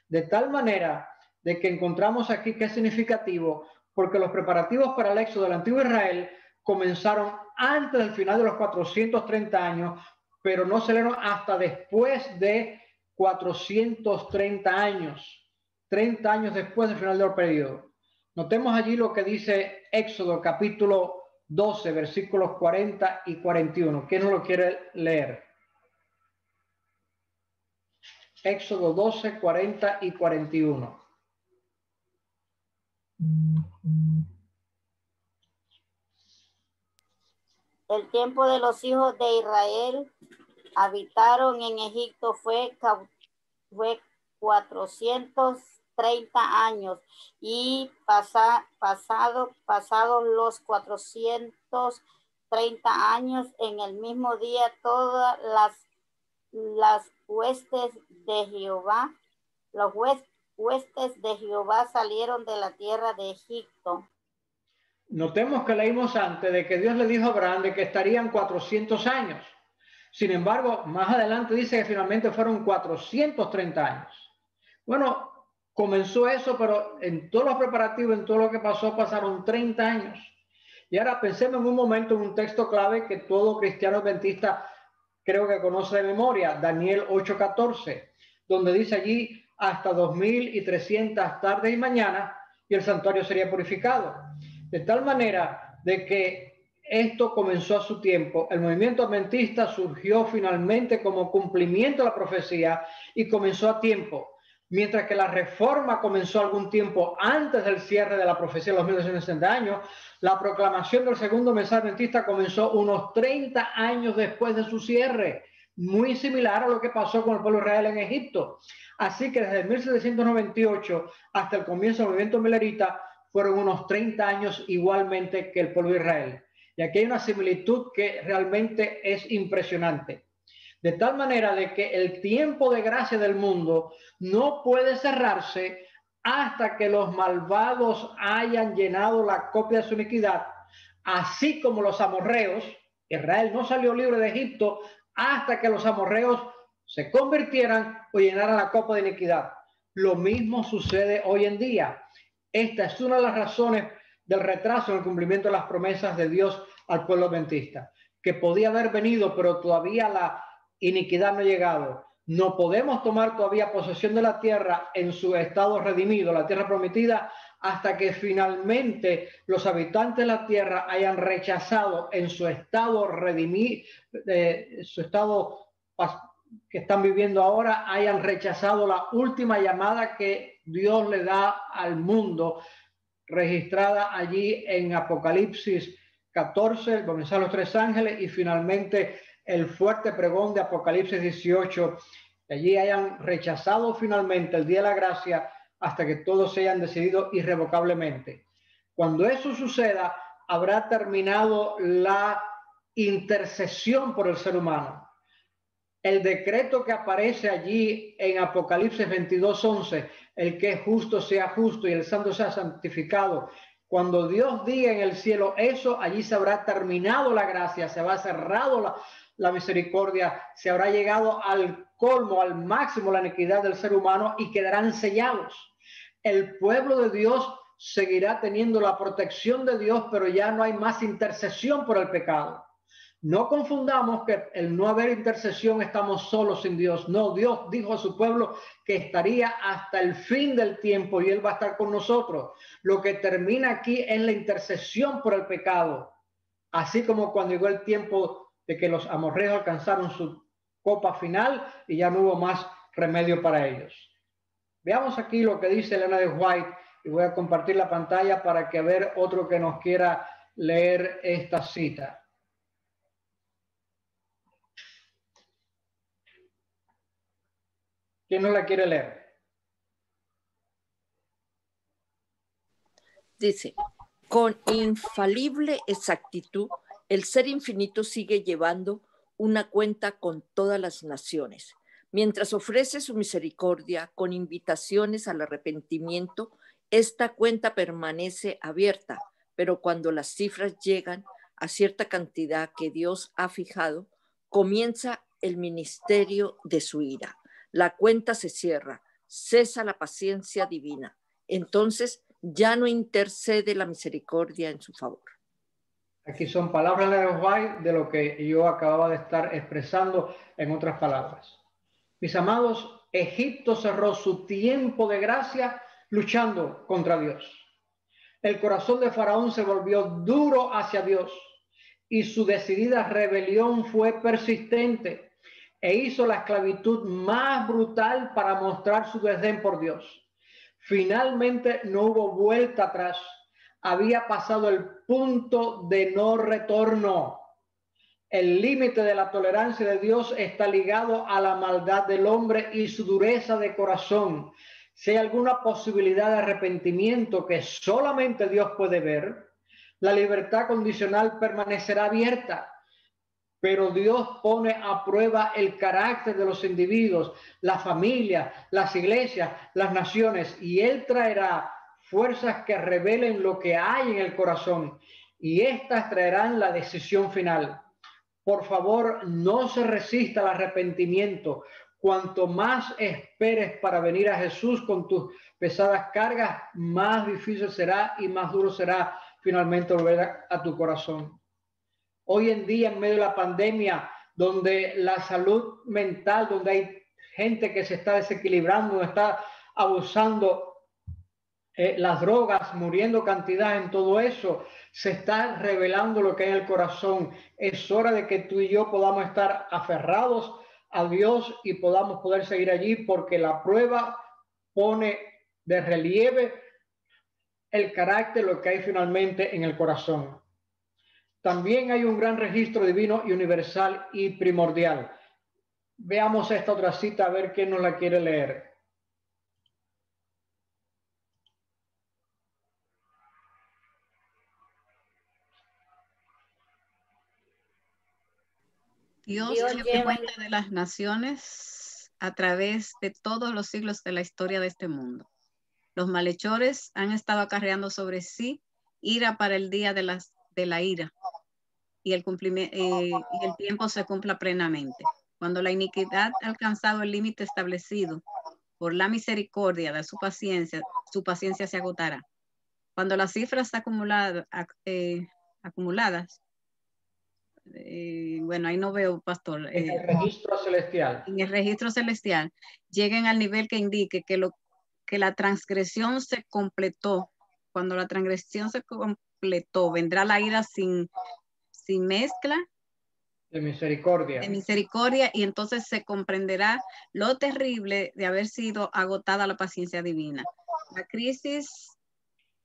De tal manera de que encontramos aquí que es significativo, porque los preparativos para el éxodo del antiguo Israel comenzaron antes del final de los 430 años, pero no se dieron hasta después de 430 años, 30 años después del final del periodo. Notemos allí lo que dice Éxodo capítulo 12, versículos 40 y 41. ¿Quién no lo quiere leer? Éxodo 12, 40 y 41. El tiempo de los hijos de Israel habitaron en Egipto fue 430 años, y pasados los 430 años, en el mismo día todas las huestes de Jehová, los huestes de Jehová salieron de la tierra de Egipto. Notemos que leímos antes de que Dios le dijo a Abraham de que estarían 400 años. Sin embargo, más adelante dice que finalmente fueron 430 años. Bueno, Comenzó eso, pero en todos los preparativos, en todo lo que pasó, pasaron 30 años. Y ahora pensemos en un momento en un texto clave que todo cristiano adventista creo que conoce de memoria, Daniel 8:14, donde dice allí hasta 2300 tardes y mañanas y el santuario sería purificado. De tal manera de que esto comenzó a su tiempo. El movimiento adventista surgió finalmente como cumplimiento de la profecía y comenzó a tiempo. Mientras que la reforma comenzó algún tiempo antes del cierre de la profecía de los 1260 años, la proclamación del segundo mensaje adventista comenzó unos 30 años después de su cierre, muy similar a lo que pasó con el pueblo de Israel en Egipto. Así que desde 1798 hasta el comienzo del movimiento milerita fueron unos 30 años igualmente que el pueblo de Israel. Y aquí hay una similitud que realmente es impresionante. De tal manera de que el tiempo de gracia del mundo no puede cerrarse hasta que los malvados hayan llenado la copia de su iniquidad, así como los amorreos. Israel no salió libre de Egipto hasta que los amorreos se convirtieran o llenaran la copa de iniquidad. Lo mismo sucede hoy en día. Esta es una de las razones del retraso en el cumplimiento de las promesas de Dios al pueblo adventista, que podía haber venido, pero todavía la iniquidad no ha llegado. No podemos tomar todavía posesión de la tierra en su estado redimido, la tierra prometida, hasta que finalmente los habitantes de la tierra hayan rechazado en su estado redimido, su estado que están viviendo ahora, hayan rechazado la última llamada que Dios le da al mundo, registrada allí en Apocalipsis 14, donde están los tres ángeles, y finalmente el fuerte pregón de Apocalipsis 18, que allí hayan rechazado finalmente el día de la gracia hasta que todos se hayan decidido irrevocablemente. Cuando eso suceda, habrá terminado la intercesión por el ser humano. El decreto que aparece allí en Apocalipsis 22:11, el que es justo sea justo y el santo sea santificado. Cuando Dios diga en el cielo eso, allí se habrá terminado la gracia, se habrá cerrado la misericordia, se habrá llegado al colmo, al máximo la iniquidad del ser humano y quedarán sellados. El pueblo de Dios seguirá teniendo la protección de Dios, pero ya no hay más intercesión por el pecado. No confundamos que el no haber intercesión estamos solos sin Dios. No, Dios dijo a su pueblo que estaría hasta el fin del tiempo y Él va a estar con nosotros. Lo que termina aquí es la intercesión por el pecado. Así como cuando llegó el tiempo de que los amorreos alcanzaron su copa final y ya no hubo más remedio para ellos. Veamos aquí lo que dice Elena de White y voy a compartir la pantalla para que ver otro que nos quiera leer esta cita. ¿Quién no la quiere leer? Dice, con infalible exactitud, el Ser Infinito sigue llevando una cuenta con todas las naciones. Mientras ofrece su misericordia con invitaciones al arrepentimiento, esta cuenta permanece abierta, pero cuando las cifras llegan a cierta cantidad que Dios ha fijado, comienza el ministerio de su ira. La cuenta se cierra, cesa la paciencia divina. Entonces ya no intercede la misericordia en su favor. Aquí son palabras de White de lo que yo acababa de estar expresando en otras palabras. Mis amados, Egipto cerró su tiempo de gracia luchando contra Dios. El corazón de Faraón se volvió duro hacia Dios y su decidida rebelión fue persistente e hizo la esclavitud más brutal para mostrar su desdén por Dios. Finalmente no hubo vuelta atrás. Había pasado el punto de no retorno. El límite de la tolerancia de Dios está ligado a la maldad del hombre y su dureza de corazón. Si hay alguna posibilidad de arrepentimiento que solamente Dios puede ver, la libertad condicional permanecerá abierta. Pero Dios pone a prueba el carácter de los individuos, las familias, las iglesias, las naciones, y Él traerá fuerzas que revelen lo que hay en el corazón, y éstas traerán la decisión final. Por favor, no se resista al arrepentimiento. Cuanto más esperes para venir a Jesús con tus pesadas cargas, más difícil será y más duro será finalmente volver a tu corazón. Hoy en día, en medio de la pandemia, donde la salud mental, donde hay gente que se está desequilibrando, donde está abusando, las drogas, muriendo cantidad en todo eso, se está revelando lo que hay en el corazón. Es hora de que tú y yo podamos estar aferrados a Dios y podamos poder seguir allí, porque la prueba pone de relieve el carácter, lo que hay finalmente en el corazón. También hay un gran registro divino y universal y primordial. Veamos esta otra cita, a ver quién nos la quiere leer. Dios lleva cuenta de las naciones a través de todos los siglos de la historia de este mundo. Los malhechores han estado acarreando sobre sí ira para el día de la ira y el tiempo se cumpla plenamente. Cuando la iniquidad ha alcanzado el límite establecido por la misericordia de su paciencia se agotará. Cuando las cifras acumuladas, bueno, ahí no veo, pastor. En el registro celestial. En el registro celestial, lleguen al nivel que indique que la transgresión se completó. Cuando la transgresión se completó, vendrá la ira sin mezcla. De misericordia. De misericordia, y entonces se comprenderá lo terrible de haber sido agotada la paciencia divina. La crisis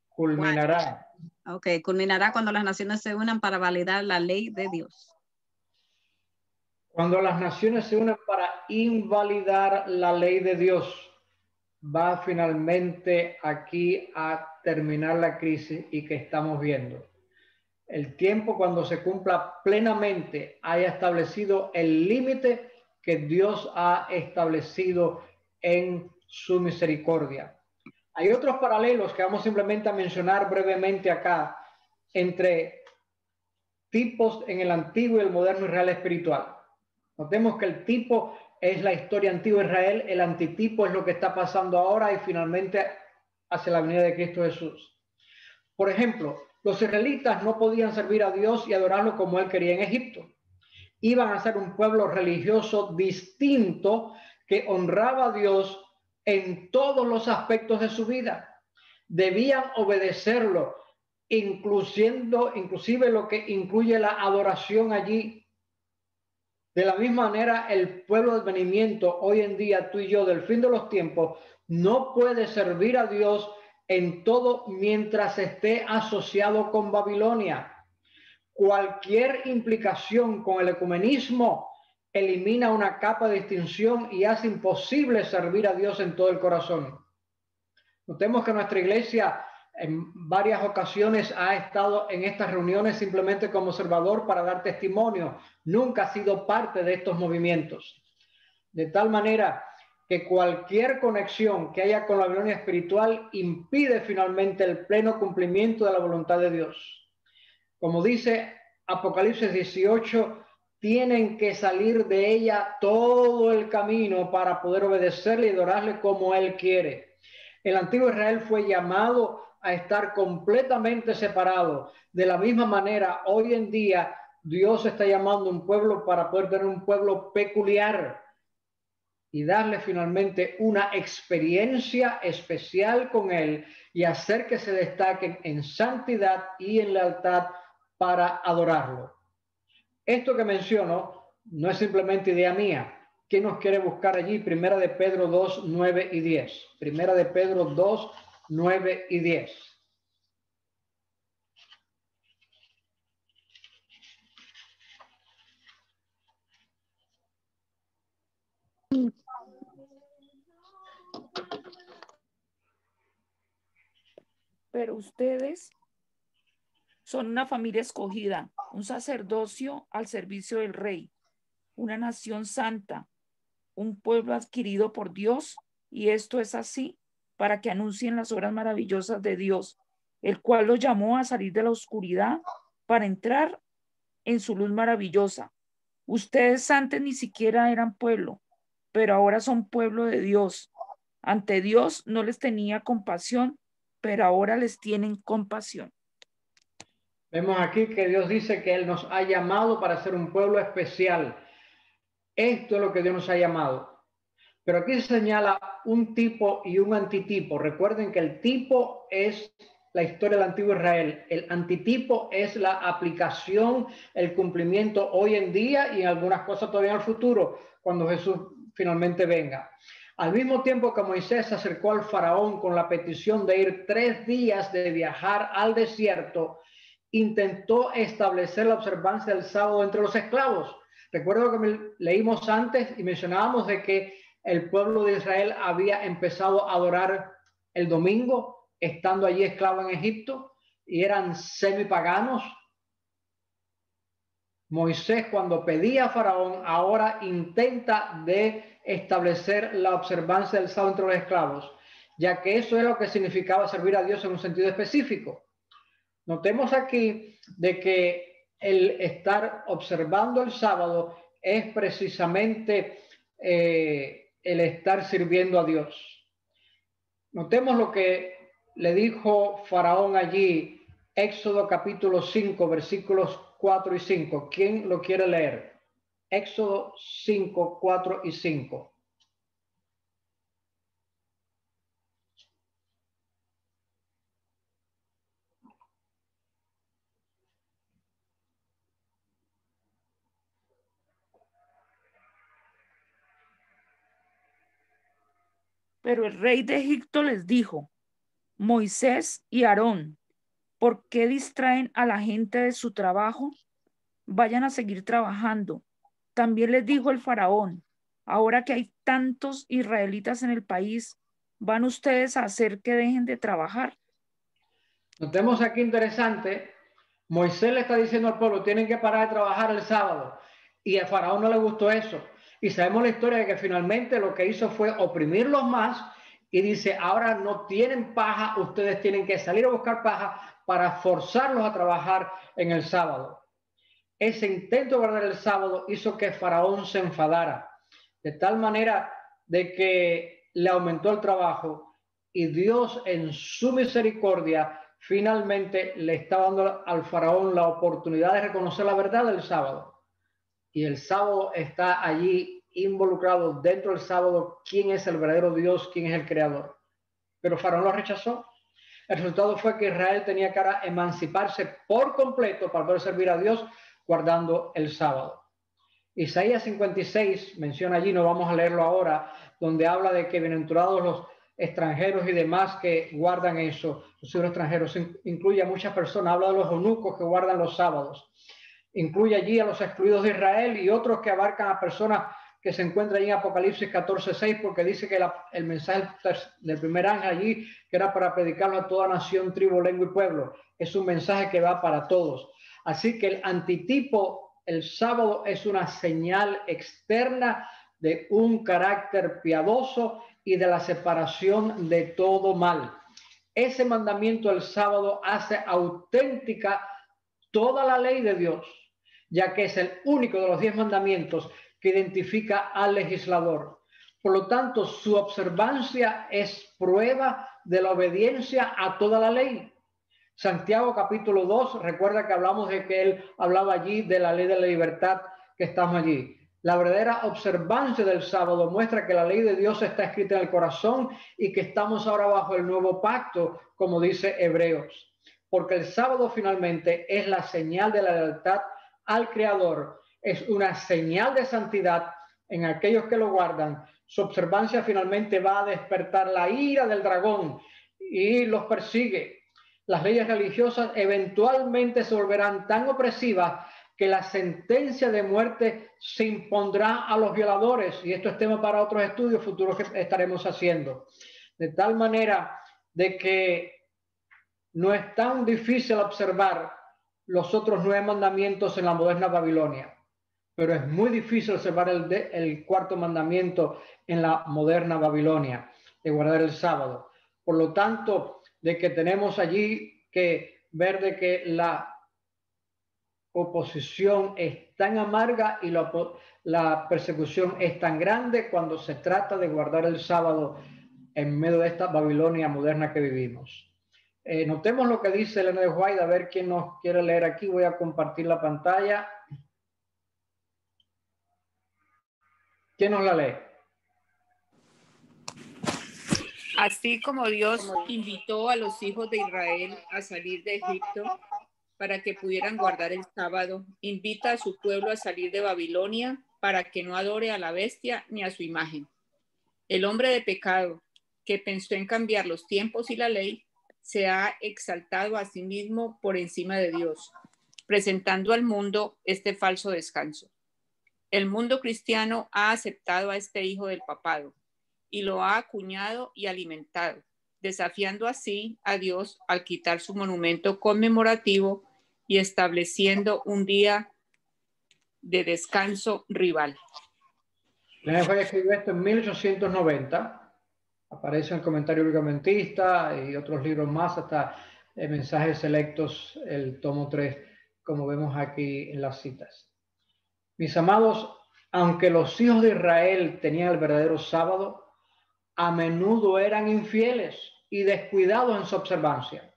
culminará. Ok, culminará cuando las naciones se unan para validar la ley de Dios. Cuando las naciones se unan para invalidar la ley de Dios, va finalmente aquí a terminar la crisis y que estamos viendo. El tiempo cuando se cumpla plenamente, haya establecido el límite que Dios ha establecido en su misericordia. Hay otros paralelos que vamos simplemente a mencionar brevemente acá entre tipos en el antiguo y el moderno Israel espiritual. Notemos que el tipo es la historia antigua de Israel, el antitipo es lo que está pasando ahora y finalmente hacia la venida de Cristo Jesús. Por ejemplo, los israelitas no podían servir a Dios y adorarlo como él quería en Egipto. Iban a ser un pueblo religioso distinto que honraba a Dios en todos los aspectos de su vida. Debían obedecerlo, inclusive lo que incluye la adoración allí. De la misma manera, el pueblo de advenimiento, hoy en día tú y yo, del fin de los tiempos, no puede servir a Dios en todo mientras esté asociado con Babilonia. Cualquier implicación con el ecumenismo elimina una capa de distinción y hace imposible servir a Dios en todo el corazón. Notemos que nuestra iglesia en varias ocasiones ha estado en estas reuniones simplemente como observador para dar testimonio. Nunca ha sido parte de estos movimientos. De tal manera que cualquier conexión que haya con la Babilonia espiritual impide finalmente el pleno cumplimiento de la voluntad de Dios. Como dice Apocalipsis 18, tienen que salir de ella todo el camino para poder obedecerle y adorarle como él quiere. El antiguo Israel fue llamado a estar completamente separado. De la misma manera, hoy en día, Dios está llamando a un pueblo para poder tener un pueblo peculiar y darle finalmente una experiencia especial con él y hacer que se destaquen en santidad y en lealtad para adorarlo. Esto que menciono no es simplemente idea mía. ¿Quién nos quiere buscar allí? Primera de Pedro 2, 9 y 10. Primera de Pedro 2, 9 y 10. Pero ustedes son una familia escogida, un sacerdocio al servicio del Rey, una nación santa, un pueblo adquirido por Dios, y esto es así para que anuncien las obras maravillosas de Dios, el cual los llamó a salir de la oscuridad para entrar en su luz maravillosa. Ustedes antes ni siquiera eran pueblo, pero ahora son pueblo de Dios. Ante Dios no les tenía compasión, pero ahora les tienen compasión. Vemos aquí que Dios dice que Él nos ha llamado para ser un pueblo especial. Esto es lo que Dios nos ha llamado. Pero aquí se señala un tipo y un antitipo. Recuerden que el tipo es la historia del antiguo Israel. El antitipo es la aplicación, el cumplimiento hoy en día y en algunas cosas todavía en el futuro, cuando Jesús finalmente venga. Al mismo tiempo que Moisés se acercó al faraón con la petición de ir 3 días de viajar al desierto, intentó establecer la observancia del sábado entre los esclavos. Recuerdo que leímos antes y mencionábamos de que el pueblo de Israel había empezado a adorar el domingo, estando allí esclavo en Egipto, y eran semipaganos. Moisés, cuando pedía a Faraón, ahora intenta de establecer la observancia del sábado entre los esclavos, ya que eso es lo que significaba servir a Dios en un sentido específico. Notemos aquí de que el estar observando el sábado es precisamente el estar sirviendo a Dios. Notemos lo que le dijo Faraón allí, Éxodo capítulo 5, versículos 4 y 5. ¿Quién lo quiere leer? Éxodo 5, 4 y 5. Pero el rey de Egipto les dijo: Moisés y Aarón, ¿por qué distraen a la gente de su trabajo? Vayan a seguir trabajando. También les dijo el faraón: ahora que hay tantos israelitas en el país, ¿van ustedes a hacer que dejen de trabajar? Notemos aquí interesante, Moisés le está diciendo al pueblo, tienen que parar de trabajar el sábado, y al faraón no le gustó eso. Y sabemos la historia de que finalmente lo que hizo fue oprimirlos más y dice, ahora no tienen paja, ustedes tienen que salir a buscar paja para forzarlos a trabajar en el sábado. Ese intento de guardar el sábado hizo que Faraón se enfadara, de tal manera de que le aumentó el trabajo, y Dios en su misericordia finalmente le está dando al Faraón la oportunidad de reconocer la verdad del sábado. Y el sábado está allí involucrado dentro del sábado quién es el verdadero Dios, quién es el creador. Pero Faraón lo rechazó. El resultado fue que Israel tenía que ahora emanciparse por completo para poder servir a Dios guardando el sábado. Isaías 56 menciona allí, no vamos a leerlo ahora, donde habla de que bienaventurados los extranjeros y demás que guardan eso, los hijos extranjeros, incluye a muchas personas, habla de los eunucos que guardan los sábados, incluye allí a los excluidos de Israel y otros que abarcan a personas que se encuentran allí en Apocalipsis 14:6, porque dice que el mensaje del primer ángel allí, que era para predicarlo a toda nación, tribu, lengua y pueblo, es un mensaje que va para todos. Así que el antitipo, el sábado, es una señal externa de un carácter piadoso y de la separación de todo mal. Ese mandamiento del sábado hace auténtica toda la ley de Dios, ya que es el único de los 10 mandamientos que identifica al legislador. Por lo tanto, su observancia es prueba de la obediencia a toda la ley. Santiago capítulo 2, recuerda que hablamos de que él hablaba allí de la ley de la libertad, que estamos allí. La verdadera observancia del sábado muestra que la ley de Dios está escrita en el corazón y que estamos ahora bajo el nuevo pacto, como dice Hebreos. Porque el sábado finalmente es la señal de la lealtad al Creador, es una señal de santidad en aquellos que lo guardan. Su observancia finalmente va a despertar la ira del dragón y los persigue. Las leyes religiosas eventualmente se volverán tan opresivas que la sentencia de muerte se impondrá a los violadores, y esto es tema para otros estudios futuros que estaremos haciendo. De tal manera de que no es tan difícil observar los otros 9 mandamientos en la moderna Babilonia, pero es muy difícil observar el cuarto mandamiento en la moderna Babilonia, de guardar el sábado. Por lo tanto, de que tenemos allí que ver de que la oposición es tan amarga y la persecución es tan grande cuando se trata de guardar el sábado en medio de esta Babilonia moderna que vivimos. Notemos lo que dice Elena de White, a ver quién nos quiere leer aquí. Voy a compartir la pantalla. ¿Quién nos la lee? Así como Dios invitó a los hijos de Israel a salir de Egipto para que pudieran guardar el sábado, invita a su pueblo a salir de Babilonia para que no adore a la bestia ni a su imagen. El hombre de pecado, que pensó en cambiar los tiempos y la ley, se ha exaltado a sí mismo por encima de Dios, presentando al mundo este falso descanso. El mundo cristiano ha aceptado a este hijo del papado y lo ha acuñado y alimentado, desafiando así a Dios al quitar su monumento conmemorativo y estableciendo un día de descanso rival. Elena de White escribió esto en 1890. Aparece en el Comentario Biblicamente y otros libros más, hasta Mensajes Selectos, el tomo 3, como vemos aquí en las citas. Mis amados, aunque los hijos de Israel tenían el verdadero sábado, a menudo eran infieles y descuidados en su observancia.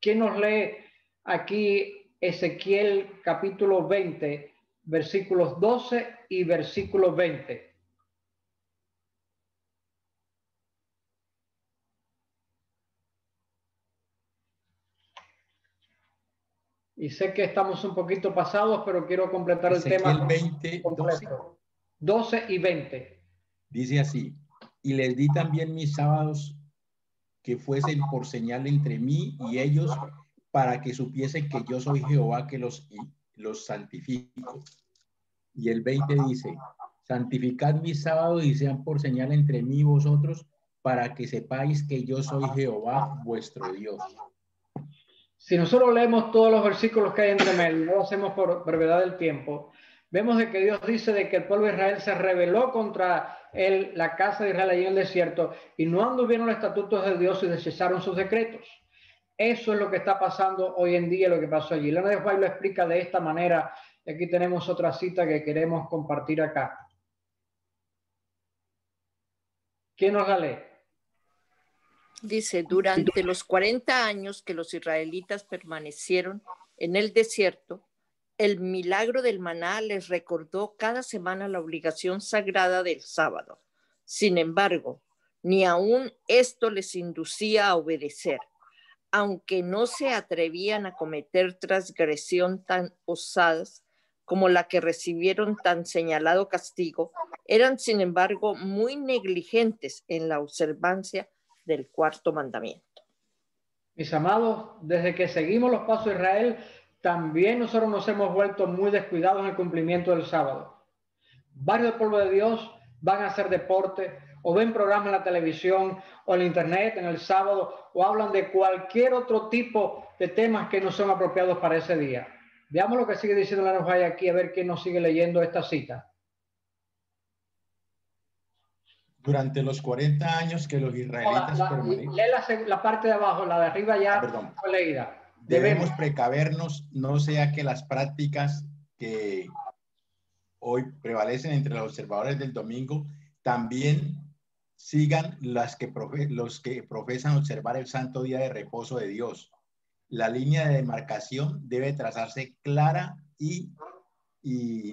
¿Quién nos lee aquí Ezequiel capítulo 20, versículos 12 y versículo 20? Y sé que estamos un poquito pasados, pero quiero completar el Ezequiel tema 20, completo. 12 y 20. Dice así: y les di también mis sábados que fuesen por señal entre mí y ellos, para que supiesen que yo soy Jehová que los santifico. Y el 20 dice: santificad mis sábados y sean por señal entre mí y vosotros, para que sepáis que yo soy Jehová vuestro Dios. Si nosotros leemos todos los versículos que hay entre medio, no lo hacemos por brevedad del tiempo, vemos de que Dios dice de que el pueblo de Israel se rebeló contra la casa de Israel allí en el desierto y no anduvieron los estatutos de Dios y desecharon sus decretos. Eso es lo que está pasando hoy en día, lo que pasó allí. Elena de White lo explica de esta manera. Y aquí tenemos otra cita que queremos compartir acá. ¿Quién nos la lee? Dice, durante los 40 años que los israelitas permanecieron en el desierto, el milagro del maná les recordó cada semana la obligación sagrada del sábado. Sin embargo, ni aún esto les inducía a obedecer. Aunque no se atrevían a cometer transgresión tan osadas como la que recibieron tan señalado castigo, eran sin embargo muy negligentes en la observancia del cuarto mandamiento. Mis amados, desde que seguimos los pasos de Israel, también nosotros nos hemos vuelto muy descuidados en el cumplimiento del sábado. Varios del pueblo de Dios van a hacer deporte o ven programas en la televisión o en internet en el sábado o hablan de cualquier otro tipo de temas que no son apropiados para ese día. Veamos lo que sigue diciendo la Nojaya aquí, a ver quién nos sigue leyendo esta cita. Durante los 40 años que los israelitas permanecieron. Lee la parte de abajo, la de arriba ya fue leída. Debemos precavernos, no sea que las prácticas que hoy prevalecen entre los observadores del domingo también sigan los que profesan observar el santo día de reposo de Dios. La línea de demarcación debe trazarse clara y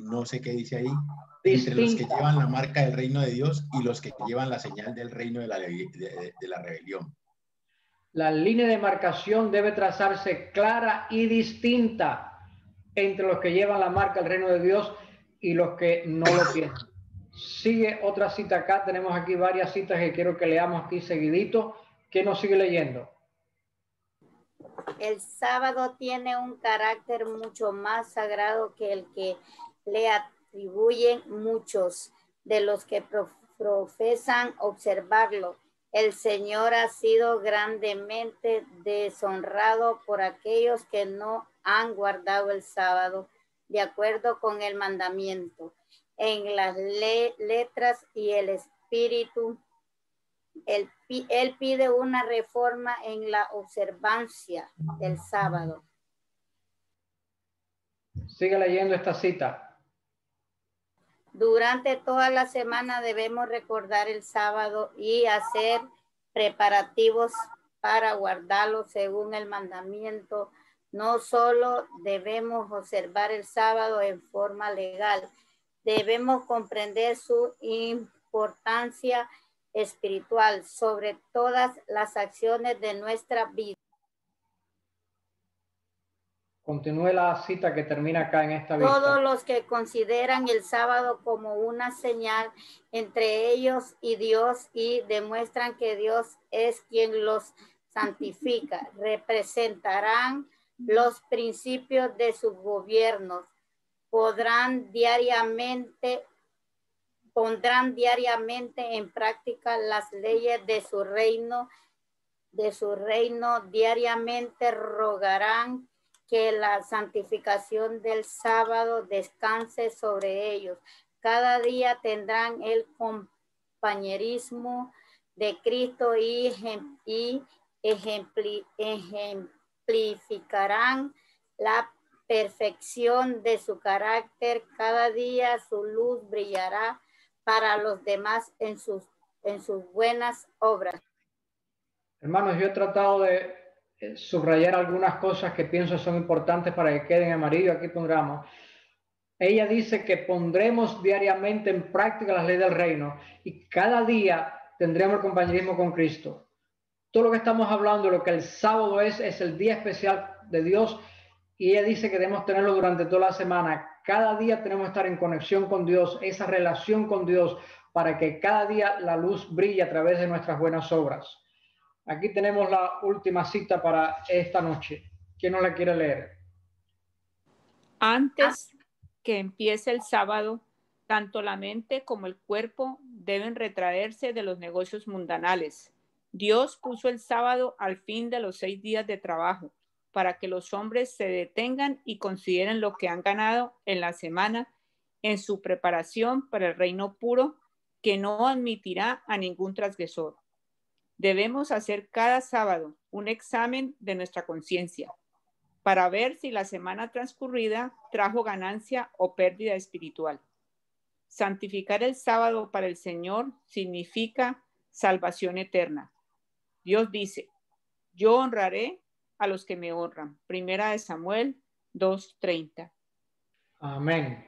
no sé qué dice ahí, entre los que llevan la marca del reino de Dios y los que llevan la señal del reino de la rebelión. La línea de demarcación debe trazarse clara y distinta entre los que llevan la marca del reino de Dios y los que no lo tienen. Sigue otra cita acá, tenemos aquí varias citas que quiero que leamos aquí seguidito. ¿Quién nos sigue leyendo? El sábado tiene un carácter mucho más sagrado que el que le atribuyen muchos de los que profesan observarlo. El Señor ha sido grandemente deshonrado por aquellos que no han guardado el sábado de acuerdo con el mandamiento. En las letras y el espíritu, él pide una reforma en la observancia del sábado. Sigue leyendo esta cita. Durante toda la semana debemos recordar el sábado y hacer preparativos para guardarlo según el mandamiento. No solo debemos observar el sábado en forma legal, debemos comprender su importancia espiritual sobre todas las acciones de nuestra vida. Continúe la cita que termina acá en esta vista. Todos los que consideran el sábado como una señal entre ellos y Dios y demuestran que Dios es quien los santifica, representarán los principios de sus gobiernos, pondrán diariamente en práctica las leyes de su reino, diariamente rogarán que la santificación del sábado descanse sobre ellos. Cada día tendrán el compañerismo de Cristo y ejemplificarán la perfección de su carácter. Cada día su luz brillará para los demás en sus buenas obras. Hermanos, yo he tratado de subrayar algunas cosas que pienso son importantes para que queden en amarillo. Aquí pongamos. Ella dice que pondremos diariamente en práctica las leyes del reino y cada día tendremos el compañerismo con Cristo. Todo lo que estamos hablando, lo que el sábado es el día especial de Dios, y ella dice que debemos tenerlo durante toda la semana. Cada día tenemos que estar en conexión con Dios, esa relación con Dios, para que cada día la luz brille a través de nuestras buenas obras. Aquí tenemos la última cita para esta noche. ¿Quién nos la quiere leer? Antes que empiece el sábado, tanto la mente como el cuerpo deben retraerse de los negocios mundanales. Dios puso el sábado al fin de los 6 días de trabajo, para que los hombres se detengan y consideren lo que han ganado en la semana en su preparación para el reino puro, que no admitirá a ningún transgresor. Debemos hacer cada sábado un examen de nuestra conciencia para ver si la semana transcurrida trajo ganancia o pérdida espiritual. Santificar el sábado para el Señor significa salvación eterna. Dios dice, yo honraré a los que me honran. Primera de Samuel 2:30. Amén.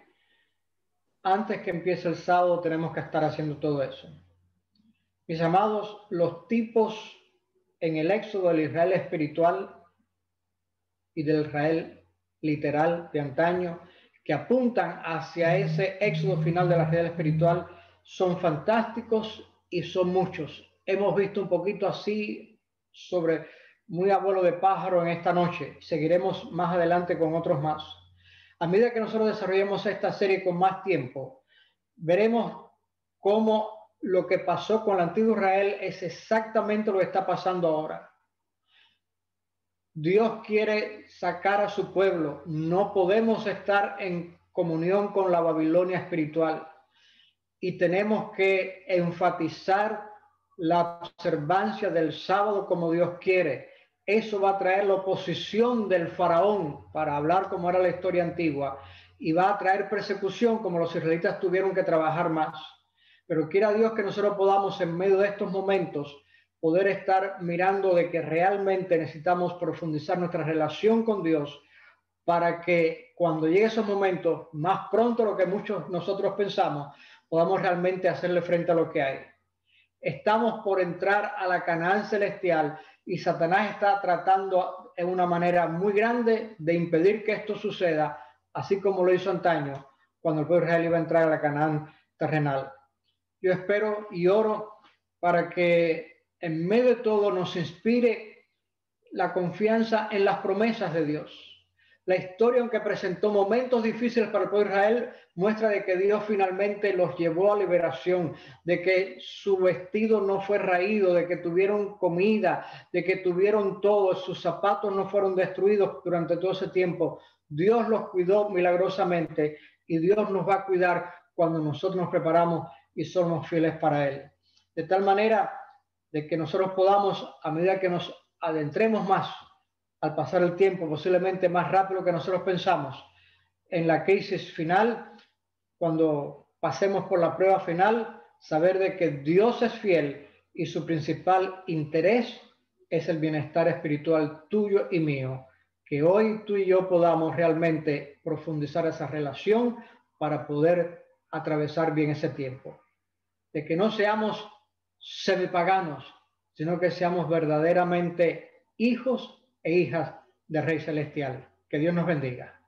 Antes que empiece el sábado tenemos que estar haciendo todo eso. Mis amados, los tipos en el éxodo del Israel espiritual y del Israel literal de antaño que apuntan hacia ese éxodo final de la Israel espiritual son fantásticos y son muchos. Hemos visto un poquito así sobre muy a vuelo de pájaro en esta noche. Seguiremos más adelante con otros más. A medida que nosotros desarrollemos esta serie con más tiempo, veremos cómo lo que pasó con el antiguo Israel es exactamente lo que está pasando ahora. Dios quiere sacar a su pueblo. No podemos estar en comunión con la Babilonia espiritual y tenemos que enfatizar la observancia del sábado como Dios quiere. Eso va a traer la oposición del faraón, para hablar como era la historia antigua, y va a traer persecución como los israelitas tuvieron que trabajar más. Pero quiera Dios que nosotros podamos en medio de estos momentos poder estar mirando de que realmente necesitamos profundizar nuestra relación con Dios para que cuando llegue esos momentos, más pronto de lo que muchos nosotros pensamos, podamos realmente hacerle frente a lo que hay. Estamos por entrar a la Canaán celestial y Satanás está tratando en una manera muy grande de impedir que esto suceda, así como lo hizo antaño cuando el pueblo de Israel iba a entrar a la Canaán terrenal. Yo espero y oro para que en medio de todo nos inspire la confianza en las promesas de Dios. La historia, aunque presentó momentos difíciles para el pueblo de Israel, muestra de que Dios finalmente los llevó a liberación, de que su vestido no fue raído, de que tuvieron comida, de que tuvieron todo, sus zapatos no fueron destruidos durante todo ese tiempo. Dios los cuidó milagrosamente y Dios nos va a cuidar cuando nosotros nos preparamos y somos fieles para Él. De tal manera de que nosotros podamos, a medida que nos adentremos más, al pasar el tiempo, posiblemente más rápido que nosotros pensamos, en la crisis final, cuando pasemos por la prueba final, saber de que Dios es fiel y su principal interés es el bienestar espiritual tuyo y mío. Que hoy tú y yo podamos realmente profundizar esa relación para poder atravesar bien ese tiempo. De que no seamos semipaganos, sino que seamos verdaderamente hijos e hijas del Rey Celestial. Que Dios nos bendiga.